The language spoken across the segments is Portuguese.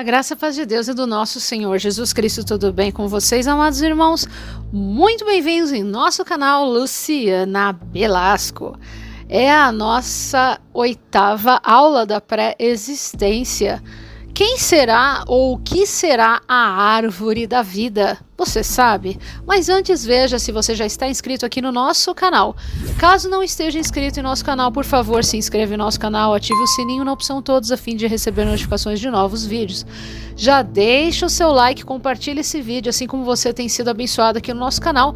A graça e a paz de Deus é do nosso Senhor Jesus Cristo. Tudo bem com vocês, amados irmãos? Muito bem-vindos em nosso canal Luciana Belasco. É a nossa 8ª aula da pré-existência. Quem será ou o que será a árvore da vida? Você sabe? Mas antes veja se você já está inscrito aqui no nosso canal. Caso não esteja inscrito em nosso canal, por favor, se inscreva em nosso canal, ative o sininho na opção todos a fim de receber notificações de novos vídeos. Já deixa o seu like, compartilhe esse vídeo, assim como você tem sido abençoado aqui no nosso canal.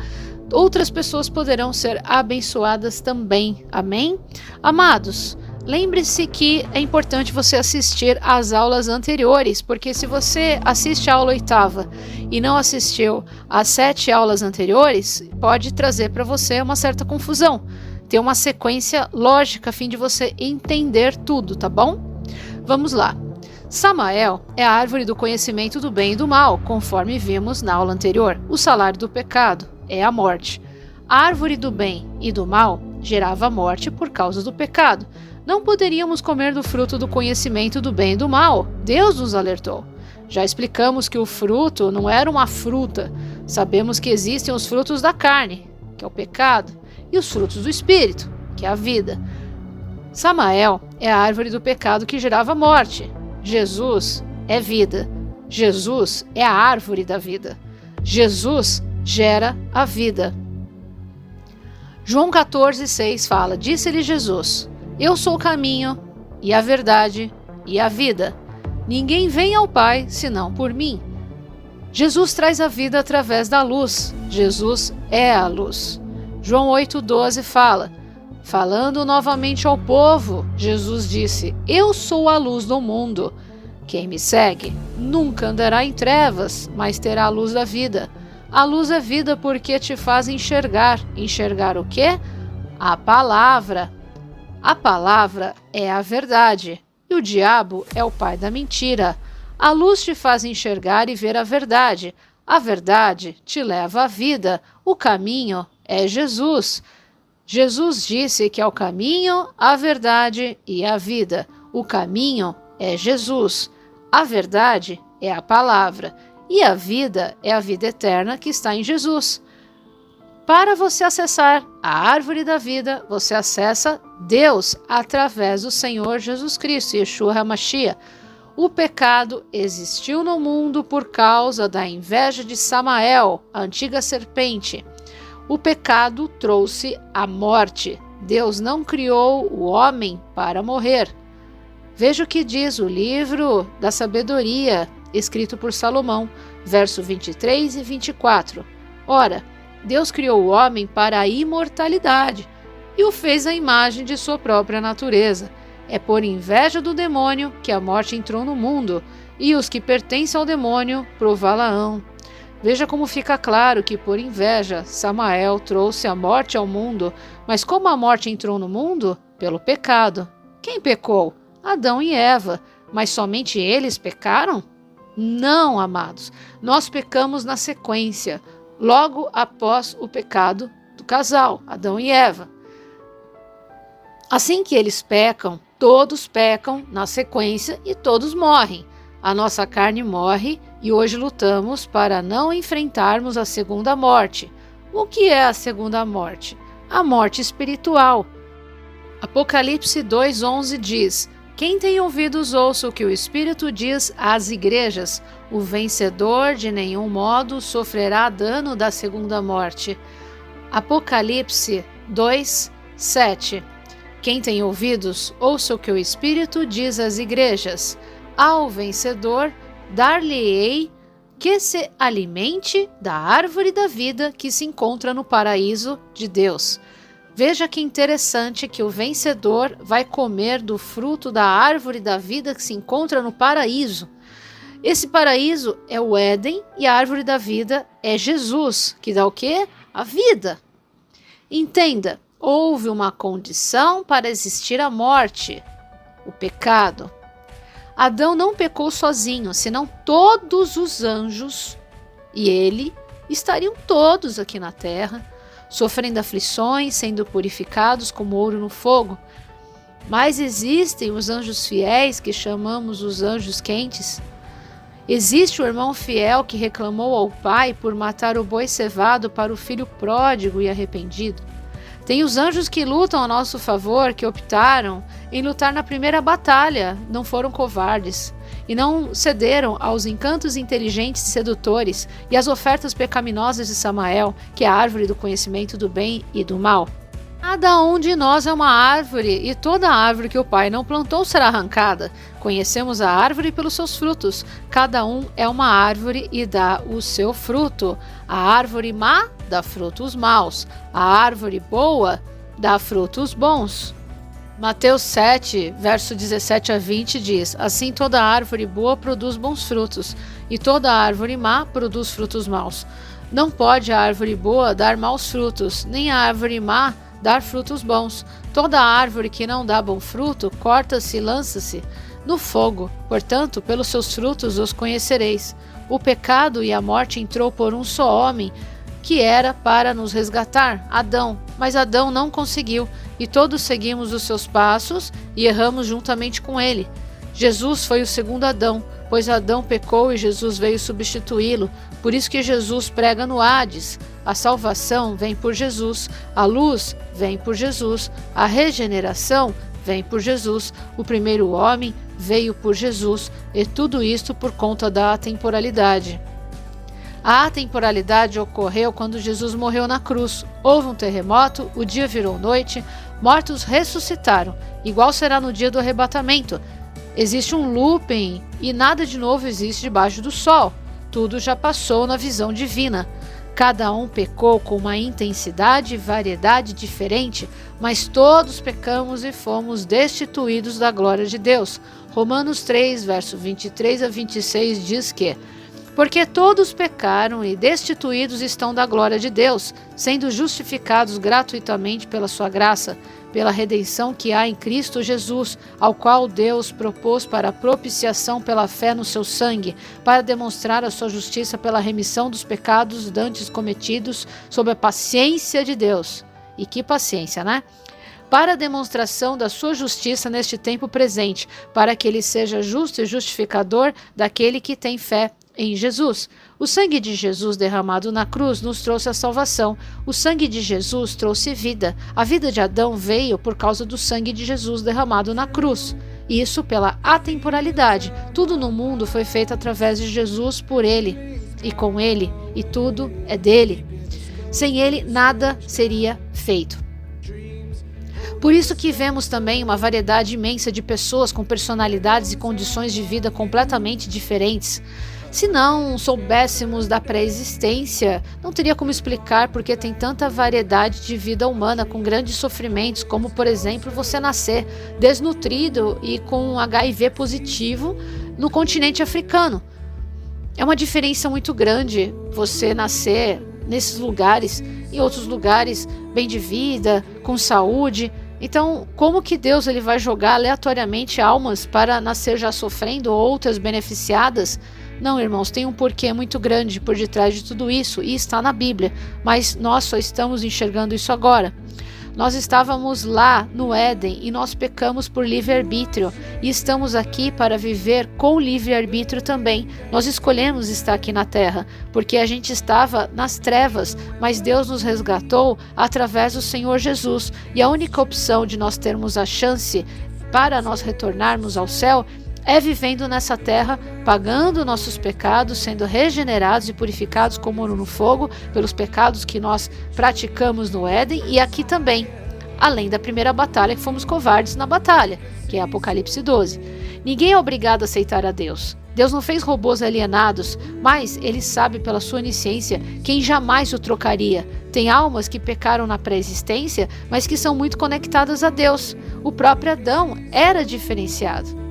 Outras pessoas poderão ser abençoadas também. Amém? Amados, lembre-se que é importante você assistir às aulas anteriores, porque se você assiste a aula 8ª e não assistiu às 7 aulas anteriores, pode trazer para você uma certa confusão. Ter uma sequência lógica a fim de você entender tudo, tá bom? Vamos lá. Samael é a árvore do conhecimento do bem e do mal, conforme vimos na aula anterior. O salário do pecado é a morte. A árvore do bem e do mal gerava a morte por causa do pecado. Não poderíamos comer do fruto do conhecimento do bem e do mal. Deus nos alertou. Já explicamos que o fruto não era uma fruta. Sabemos que existem os frutos da carne, que é o pecado, e os frutos do espírito, que é a vida. Samael é a árvore do pecado que gerava morte. Jesus é vida. Jesus é a árvore da vida. Jesus gera a vida. João 14,6 fala: Disse-lhe Jesus: Eu sou o caminho, e a verdade, e a vida. Ninguém vem ao Pai, senão por mim. Jesus traz a vida através da luz. Jesus é a luz. João 8,12 fala: Falando novamente ao povo, Jesus disse: Eu sou a luz do mundo. Quem me segue nunca andará em trevas, mas terá a luz da vida. A luz é vida porque te faz enxergar. Enxergar o quê? A palavra. A palavra é a verdade, e o diabo é o pai da mentira. A luz te faz enxergar e ver a verdade. A verdade te leva à vida. O caminho é Jesus. Jesus disse que é o caminho, a verdade e a vida. O caminho é Jesus. A verdade é a palavra. E a vida é a vida eterna que está em Jesus. Para você acessar a árvore da vida, você acessa Deus através do Senhor Jesus Cristo, Yeshua HaMashiach. O pecado existiu no mundo por causa da inveja de Samael, a antiga serpente. O pecado trouxe a morte. Deus não criou o homem para morrer. Veja o que diz o livro da sabedoria, escrito por Salomão, verso 23 e 24. Ora, Deus criou o homem para a imortalidade e o fez à imagem de sua própria natureza. É por inveja do demônio que a morte entrou no mundo, e os que pertencem ao demônio prová-la-ão. Veja como fica claro que por inveja Samael trouxe a morte ao mundo, mas como a morte entrou no mundo? Pelo pecado. Quem pecou? Adão e Eva. Mas somente eles pecaram? Não, amados. Nós pecamos na sequência, logo após o pecado do casal, Adão e Eva. Assim que eles pecam, todos pecam na sequência e todos morrem. A nossa carne morre e hoje lutamos para não enfrentarmos a segunda morte. O que é a segunda morte? A morte espiritual. Apocalipse 2,11 diz: Quem tem ouvidos ouça o que o Espírito diz às igrejas. O vencedor de nenhum modo sofrerá dano da segunda morte. Apocalipse 2:7. Quem tem ouvidos ouça o que o Espírito diz às igrejas. Ao vencedor dar-lhe-ei que se alimente da árvore da vida que se encontra no paraíso de Deus. Veja que interessante que o vencedor vai comer do fruto da árvore da vida que se encontra no paraíso. Esse paraíso é o Éden e a árvore da vida é Jesus, que dá o quê? A vida. Entenda, houve uma condição para existir a morte, o pecado. Adão não pecou sozinho, senão todos os anjos e ele estariam todos aqui na terra, sofrendo aflições, sendo purificados como ouro no fogo. Mas existem os anjos fiéis, que chamamos os anjos quentes. Existe o irmão fiel que reclamou ao pai por matar o boi cevado para o filho pródigo e arrependido. Tem os anjos que lutam a nosso favor, que optaram em lutar na primeira batalha, não foram covardes, e não cederam aos encantos inteligentes e sedutores e às ofertas pecaminosas de Samael, que é a árvore do conhecimento do bem e do mal. Cada um de nós é uma árvore, e toda árvore que o Pai não plantou será arrancada. Conhecemos a árvore pelos seus frutos. Cada um é uma árvore e dá o seu fruto. A árvore má dá frutos maus. A árvore boa dá frutos bons. Mateus 7, verso 17 a 20 diz: Assim toda árvore boa produz bons frutos, e toda árvore má produz frutos maus. Não pode a árvore boa dar maus frutos, nem a árvore má dar frutos bons. Toda árvore que não dá bom fruto, corta-se e lança-se no fogo. Portanto, pelos seus frutos os conhecereis. O pecado e a morte entrou por um só homem, que era para nos resgatar, Adão. Mas Adão não conseguiu, e todos seguimos os seus passos e erramos juntamente com ele. Jesus foi o segundo Adão, pois Adão pecou e Jesus veio substituí-lo. Por isso que Jesus prega no Hades. A salvação vem por Jesus, a luz vem por Jesus, a regeneração vem por Jesus, o primeiro homem veio por Jesus, e tudo isto por conta da atemporalidade. A atemporalidade ocorreu quando Jesus morreu na cruz. Houve um terremoto, o dia virou noite, mortos ressuscitaram. Igual será no dia do arrebatamento. Existe um looping e nada de novo existe debaixo do sol. Tudo já passou na visão divina. Cada um pecou com uma intensidade e variedade diferente, mas todos pecamos e fomos destituídos da glória de Deus. Romanos 3, verso 23 a 26 diz que: Porque todos pecaram e destituídos estão da glória de Deus, sendo justificados gratuitamente pela sua graça, pela redenção que há em Cristo Jesus, ao qual Deus propôs para a propiciação pela fé no seu sangue, para demonstrar a sua justiça pela remissão dos pecados dantes cometidos sob a paciência de Deus. E que paciência, né? Para a demonstração da sua justiça neste tempo presente, para que ele seja justo e justificador daquele que tem fé em Jesus. O sangue de Jesus derramado na cruz nos trouxe a salvação. O sangue de Jesus trouxe vida. A vida de Adão veio por causa do sangue de Jesus derramado na cruz. Isso pela atemporalidade. Tudo no mundo foi feito através de Jesus, por ele e com ele, e tudo é dele. Sem ele, nada seria feito. Por isso que vemos também uma variedade imensa de pessoas com personalidades e condições de vida completamente diferentes. Se não soubéssemos da pré-existência, não teria como explicar porque tem tanta variedade de vida humana com grandes sofrimentos, como, por exemplo, você nascer desnutrido e com HIV positivo no continente africano. É uma diferença muito grande você nascer nesses lugares, em outros lugares, bem de vida, com saúde. Então, como que Deus ele vai jogar aleatoriamente almas para nascer já sofrendo, outras beneficiadas? Não, irmãos, tem um porquê muito grande por detrás de tudo isso e está na Bíblia, mas nós só estamos enxergando isso agora. Nós estávamos lá no Éden e nós pecamos por livre-arbítrio e estamos aqui para viver com livre-arbítrio também. Nós escolhemos estar aqui na terra porque a gente estava nas trevas, mas Deus nos resgatou através do Senhor Jesus, e a única opção de nós termos a chance para nós retornarmos ao céu é vivendo nessa terra, pagando nossos pecados, sendo regenerados e purificados como ouro no fogo, pelos pecados que nós praticamos no Éden e aqui também. Além da primeira batalha, que fomos covardes na batalha, que é Apocalipse 12. Ninguém é obrigado a aceitar a Deus. Deus não fez robôs alienados, mas Ele sabe pela sua onisciência quem jamais o trocaria. Tem almas que pecaram na pré-existência, mas que são muito conectadas a Deus. O próprio Adão era diferenciado.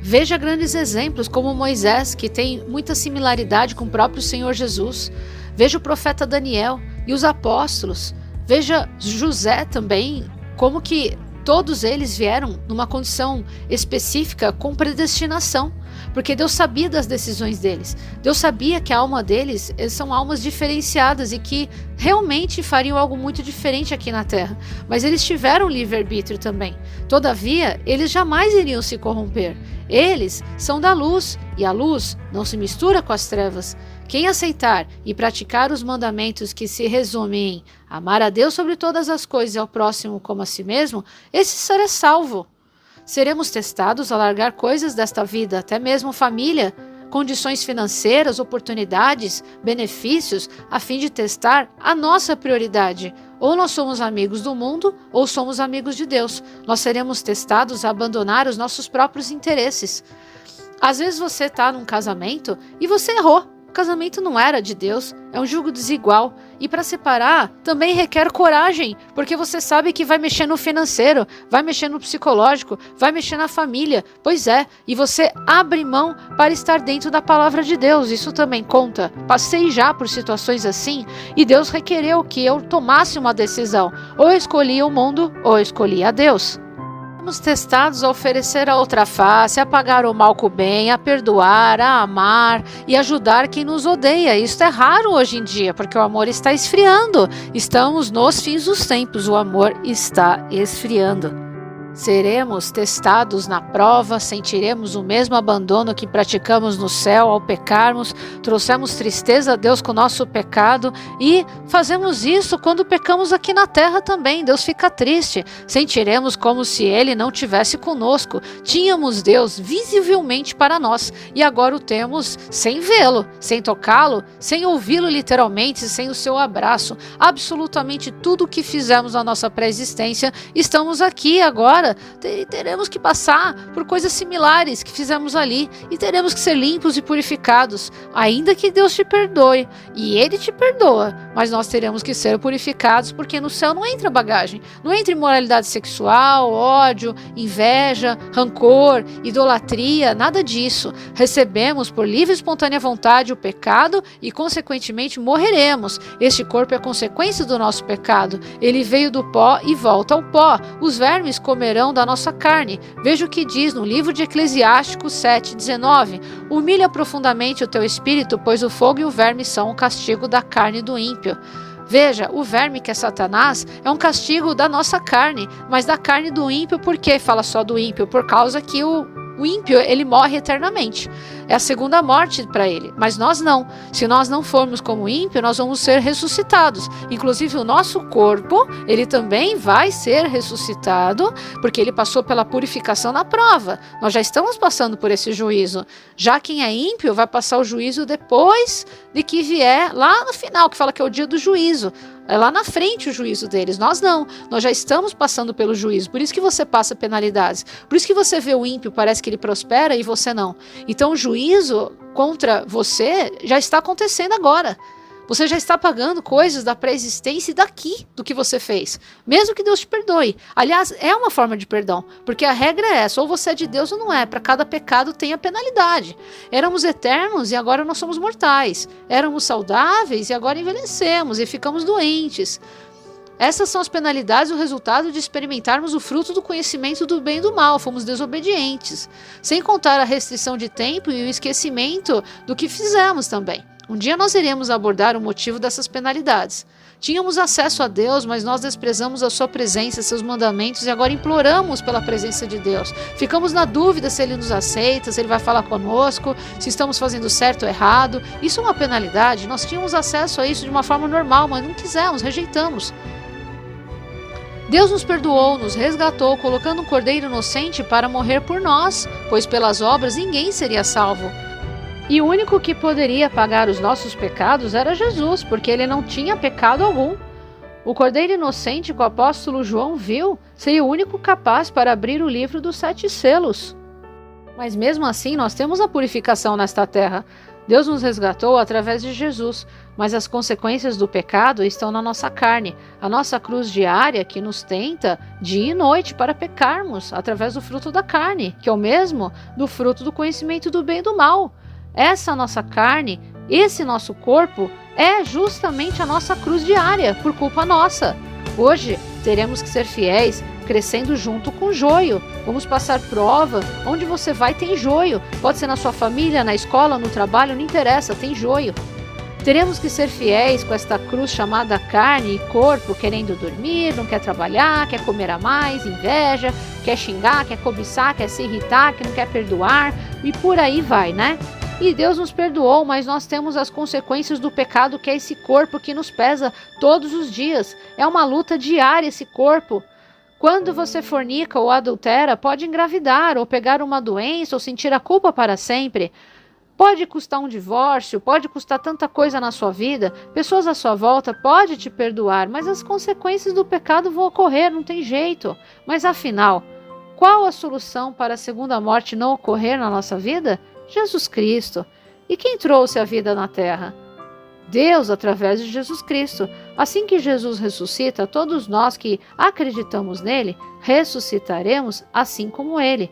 Veja grandes exemplos como Moisés, que tem muita similaridade com o próprio Senhor Jesus. Veja o profeta Daniel e os apóstolos. Veja José também, como que todos eles vieram numa condição específica com predestinação, porque Deus sabia das decisões deles. Deus sabia que a alma deles são almas diferenciadas e que realmente fariam algo muito diferente aqui na Terra. Mas eles tiveram livre-arbítrio também. Todavia, eles jamais iriam se corromper. Eles são da luz, e a luz não se mistura com as trevas. Quem aceitar e praticar os mandamentos que se resumem em amar a Deus sobre todas as coisas e ao próximo como a si mesmo, esse será salvo. Seremos testados a largar coisas desta vida, até mesmo família, condições financeiras, oportunidades, benefícios, a fim de testar a nossa prioridade. Ou nós somos amigos do mundo, ou somos amigos de Deus. Nós seremos testados a abandonar os nossos próprios interesses. Às vezes você está num casamento e você errou. O casamento não era de Deus, é um jugo desigual. E para separar também requer coragem, porque você sabe que vai mexer no financeiro, vai mexer no psicológico, vai mexer na família. Pois é, e você abre mão para estar dentro da palavra de Deus. Isso também conta. Passei já por situações assim e Deus requereu que eu tomasse uma decisão. Ou eu escolhia o mundo, ou eu escolhia a Deus. Somos testados a oferecer a outra face, a pagar o mal com o bem, a perdoar, a amar e ajudar quem nos odeia. Isso é raro hoje em dia, porque o amor está esfriando. Estamos nos fins dos tempos, o amor está esfriando. Seremos testados na prova, sentiremos o mesmo abandono que praticamos no céu ao pecarmos, trouxemos tristeza a Deus com o nosso pecado e fazemos isso quando pecamos aqui na terra também. Deus fica triste, sentiremos como se Ele não tivesse conosco. Tínhamos Deus visivelmente para nós e agora o temos sem vê-lo, sem tocá-lo, sem ouvi-lo literalmente, sem o seu abraço. Absolutamente tudo o que fizemos na nossa pré-existência, estamos aqui agora. Teremos que passar por coisas similares que fizemos ali e teremos que ser limpos e purificados, ainda que Deus te perdoe e Ele te perdoa, mas nós teremos que ser purificados, porque no céu não entra bagagem, não entra imoralidade sexual, ódio, inveja, rancor, idolatria, nada disso. Recebemos por livre e espontânea vontade o pecado e consequentemente morreremos. Este corpo é consequência do nosso pecado, ele veio do pó e volta ao pó. Os vermes comerão da nossa carne. Veja o que diz no livro de Eclesiásticos 7:19. Humilha profundamente o teu espírito, pois o fogo e o verme são o castigo da carne do ímpio. Veja, o verme, que é Satanás, é um castigo da nossa carne, mas da carne do ímpio. Por que fala só do ímpio? Por causa que o ímpio, ele morre eternamente. É a segunda morte para ele, mas nós não. Se nós não formos como ímpio, nós vamos ser ressuscitados. Inclusive o nosso corpo, ele também vai ser ressuscitado, porque ele passou pela purificação na prova. Nós já estamos passando por esse juízo. Já quem é ímpio vai passar o juízo depois de que vier lá no final, que fala que é o dia do juízo. É lá na frente o juízo deles, nós não. Nós já estamos passando pelo juízo, por isso que você passa penalidades. Por isso que você vê o ímpio, parece que ele prospera e você não. Então o juízo contra você já está acontecendo agora. Você já está pagando coisas da pré-existência e daqui do que você fez, mesmo que Deus te perdoe. Aliás, é uma forma de perdão, porque a regra é essa, ou você é de Deus ou não é. Para cada pecado tem a penalidade. Éramos eternos e agora nós somos mortais. Éramos saudáveis e agora envelhecemos e ficamos doentes. Essas são as penalidades, o resultado de experimentarmos o fruto do conhecimento do bem e do mal. Fomos desobedientes, sem contar a restrição de tempo e o esquecimento do que fizemos também. Um dia nós iremos abordar o motivo dessas penalidades. Tínhamos acesso a Deus, mas nós desprezamos a sua presença, seus mandamentos, e agora imploramos pela presença de Deus. Ficamos na dúvida se Ele nos aceita, se Ele vai falar conosco, se estamos fazendo certo ou errado. Isso é uma penalidade. Nós tínhamos acesso a isso de uma forma normal, mas não quisemos, rejeitamos. Deus nos perdoou, nos resgatou, colocando um cordeiro inocente para morrer por nós, pois pelas obras ninguém seria salvo. E o único que poderia pagar os nossos pecados era Jesus, porque ele não tinha pecado algum. O cordeiro inocente que o apóstolo João viu seria o único capaz para abrir o livro dos 7 selos. Mas mesmo assim nós temos a purificação nesta terra. Deus nos resgatou através de Jesus, mas as consequências do pecado estão na nossa carne, a nossa cruz diária que nos tenta dia e noite para pecarmos através do fruto da carne, que é o mesmo do fruto do conhecimento do bem e do mal. Essa nossa carne, esse nosso corpo, é justamente a nossa cruz diária, por culpa nossa. Hoje, teremos que ser fiéis, crescendo junto com o joio. Vamos passar prova, onde você vai tem joio. Pode ser na sua família, na escola, no trabalho, não interessa, tem joio. Teremos que ser fiéis com esta cruz chamada carne e corpo, querendo dormir, não quer trabalhar, quer comer a mais, inveja, quer xingar, quer cobiçar, quer se irritar, que não quer perdoar, e por aí vai, né? E Deus nos perdoou, mas nós temos as consequências do pecado, que é esse corpo que nos pesa todos os dias. É uma luta diária esse corpo. Quando você fornica ou adultera, pode engravidar, ou pegar uma doença, ou sentir a culpa para sempre. Pode custar um divórcio, pode custar tanta coisa na sua vida, pessoas à sua volta podem te perdoar, mas as consequências do pecado vão ocorrer, não tem jeito. Mas afinal, qual a solução para a segunda morte não ocorrer na nossa vida? Jesus Cristo. E quem trouxe a vida na terra? Deus, através de Jesus Cristo. Assim que Jesus ressuscita, todos nós que acreditamos nele, ressuscitaremos assim como ele.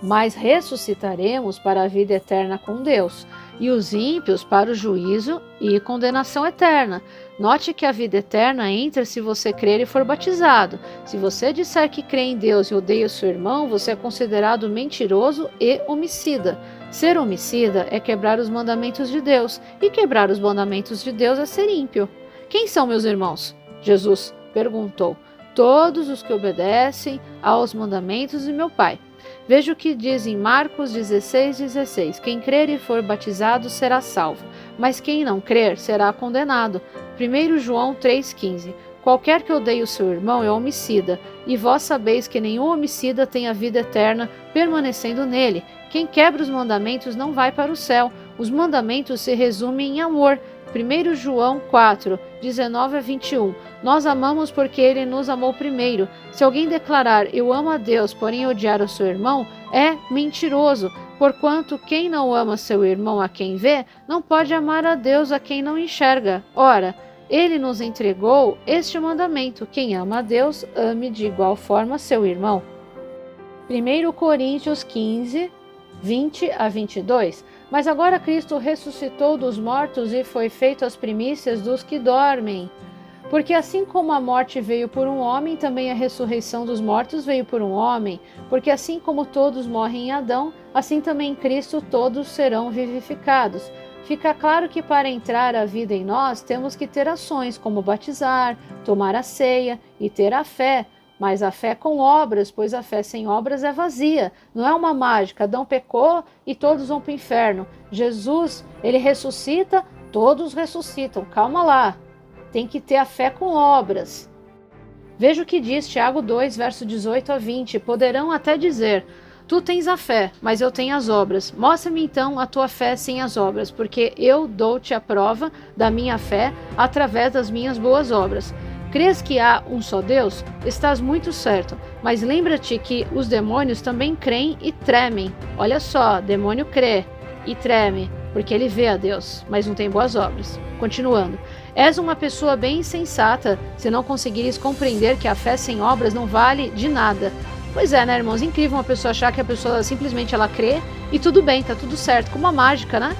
Mas ressuscitaremos para a vida eterna com Deus, e os ímpios para o juízo e condenação eterna. Note que a vida eterna entra se você crer e for batizado. Se você disser que crê em Deus e odeia o seu irmão, você é considerado mentiroso e homicida. Ser homicida é quebrar os mandamentos de Deus, e quebrar os mandamentos de Deus é ser ímpio. Quem são meus irmãos? Jesus perguntou. Todos os que obedecem aos mandamentos de meu Pai. Veja o que diz em Marcos 16:16. Quem crer e for batizado será salvo, mas quem não crer será condenado. 1 João 3,15. Qualquer que odeie o seu irmão é homicida, e vós sabeis que nenhum homicida tem a vida eterna permanecendo nele. Quem quebra os mandamentos não vai para o céu. Os mandamentos se resumem em amor. 1 João 4, 19-21. Nós amamos porque ele nos amou primeiro. Se alguém declarar eu amo a Deus, porém odiar o seu irmão, é mentiroso. Porquanto quem não ama seu irmão a quem vê, não pode amar a Deus a quem não enxerga. Ora, ele nos entregou este mandamento: quem ama a Deus, ame de igual forma seu irmão. 1 Coríntios 15, 20-22. Mas agora Cristo ressuscitou dos mortos e foi feito as primícias dos que dormem. Porque assim como a morte veio por um homem, também a ressurreição dos mortos veio por um homem. Porque assim como todos morrem em Adão, assim também em Cristo todos serão vivificados. Fica claro que para entrar a vida em nós, temos que ter ações como batizar, tomar a ceia e ter a fé. Mas a fé com obras, pois a fé sem obras é vazia. Não é uma mágica. Adão pecou e todos vão para o inferno. Jesus, ele ressuscita, todos ressuscitam. Calma lá. Tem que ter a fé com obras. Veja o que diz Tiago 2, verso 18-20. Poderão até dizer: tu tens a fé, mas eu tenho as obras. Mostra-me então a tua fé sem as obras, porque eu dou-te a prova da minha fé através das minhas boas obras. Crês que há um só Deus? Estás muito certo, mas lembra-te que os demônios também creem e tremem. Olha só, demônio crê e treme, porque ele vê a Deus, mas não tem boas obras. Continuando, és uma pessoa bem insensata se não conseguires compreender que a fé sem obras não vale de nada. Pois é, né, irmãos? Incrível uma pessoa achar que a pessoa simplesmente ela crê e tudo bem, tá tudo certo, como uma mágica, né?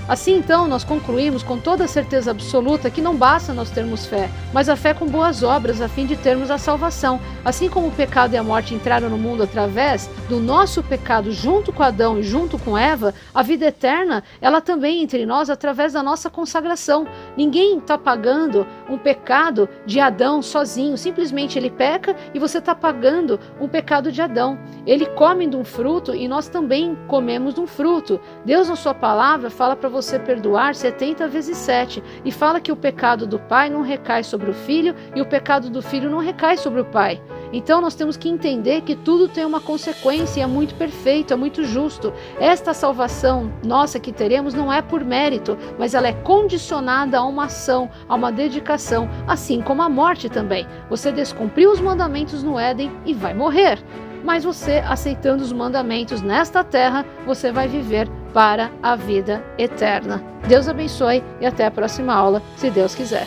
Assim, então, nós concluímos com toda certeza absoluta que não basta nós termos fé, mas a fé com boas obras a fim de termos a salvação. Assim como o pecado e a morte entraram no mundo através do nosso pecado junto com Adão e junto com Eva, a vida eterna, ela também entre nós através da nossa consagração. Ninguém está pagando um pecado de Adão sozinho, simplesmente ele peca e você está pagando um pecado de Adão. Ele come de um fruto e nós também comemos de um fruto. Deus, na sua palavra, fala para você perdoar 70 vezes 7 e fala que o pecado do pai não recai sobre o filho e o pecado do filho não recai sobre o pai. Então nós temos que entender que tudo tem uma consequência e é muito perfeito, é muito justo. Esta salvação nossa que teremos não é por mérito, mas ela é condicionada a uma ação, a uma dedicação, assim como a morte também. Você descumpriu os mandamentos no Éden e vai morrer. Mas você, aceitando os mandamentos nesta terra, você vai viver para a vida eterna. Deus abençoe e até a próxima aula, se Deus quiser.